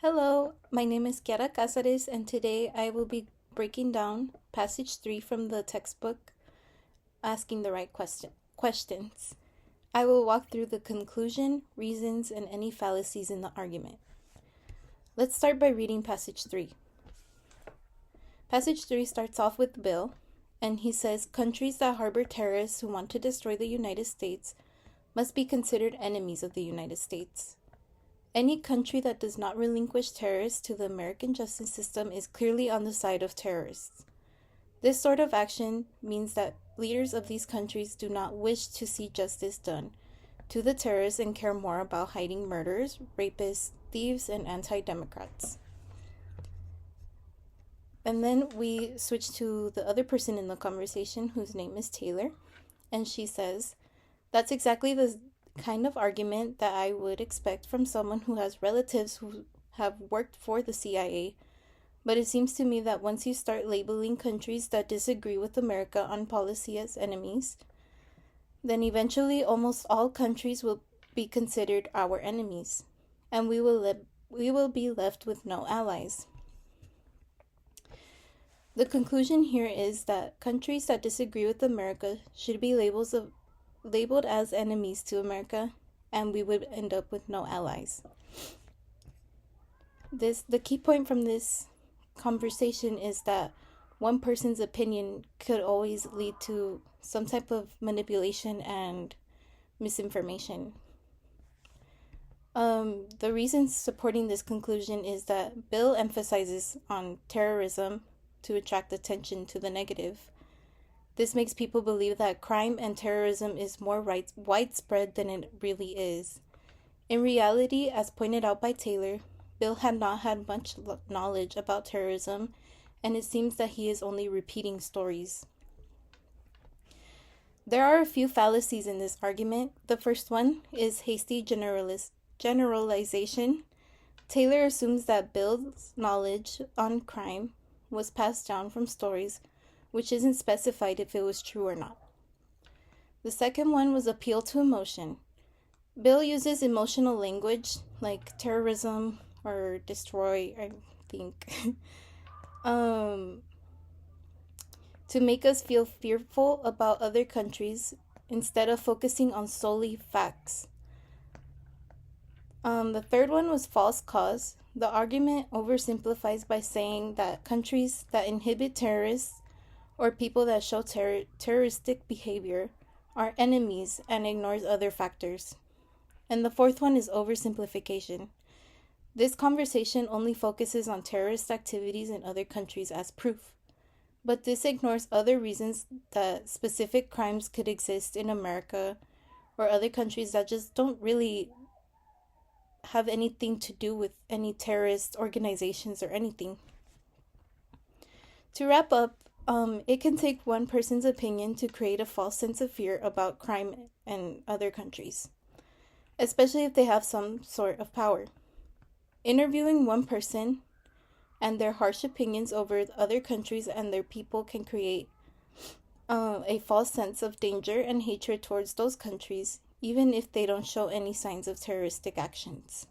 Hello, my name is Kyara Cazarez, and today I will be breaking down passage 3 from the textbook, Asking the Right Questions. I will walk through the conclusion, reasons, and any fallacies in the argument. Let's start by reading passage 3. Passage 3 starts off with Bill, and he says, countries that harbor terrorists who want to destroy the United States must be considered enemies of the United States. Any country that does not relinquish terrorists to the American justice system is clearly on the side of terrorists. This sort of action means that leaders of these countries do not wish to see justice done to the terrorists and care more about hiding murderers, rapists, thieves, and anti-democrats. And then we switch to the other person in the conversation, whose name is Taylor, and she says, that's exactly the kind of argument that I would expect from someone who has relatives who have worked for the CIA, but it seems to me that once you start labeling countries that disagree with America on policy as enemies, then eventually almost all countries will be considered our enemies, and we will be left with no allies. The conclusion here is that countries that disagree with America should be labeled as enemies to America, and we would end up with no allies. The key point from this conversation is that one person's opinion could always lead to some type of manipulation and misinformation. The reasons supporting this conclusion is that Bill emphasizes on terrorism to attract attention to the negative. This makes people believe that crime and terrorism is more widespread than it really is. In reality, as pointed out by Taylor, Bill had not had much knowledge about terrorism, and it seems that he is only repeating stories. There are a few fallacies in this argument. The first one is hasty generalization. Taylor assumes that Bill's knowledge on crime was passed down from stories, which isn't specified if it was true or not. The second one was appeal to emotion. Bill uses emotional language like terrorism or destroy, I think, to make us feel fearful about other countries instead of focusing on solely facts. The third one was false cause. The argument oversimplifies by saying that countries that inhibit terrorists or people that show terroristic behavior are enemies and ignores other factors. And the fourth one is oversimplification. This conversation only focuses on terrorist activities in other countries as proof, but this ignores other reasons that specific crimes could exist in America or other countries that just don't really have anything to do with any terrorist organizations or anything. To wrap up, it can take one person's opinion to create a false sense of fear about crime in other countries, especially if they have some sort of power. Interviewing one person and their harsh opinions over other countries and their people can create a false sense of danger and hatred towards those countries, even if they don't show any signs of terroristic actions.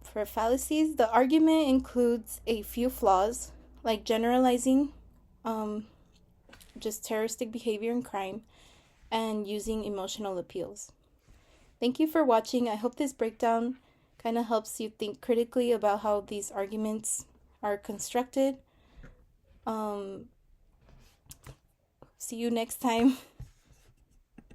For fallacies, the argument includes a few flaws, like generalizing just terroristic behavior and crime, and using emotional appeals. Thank you for watching. I hope this breakdown kind of helps you think critically about how these arguments are constructed. See you next time.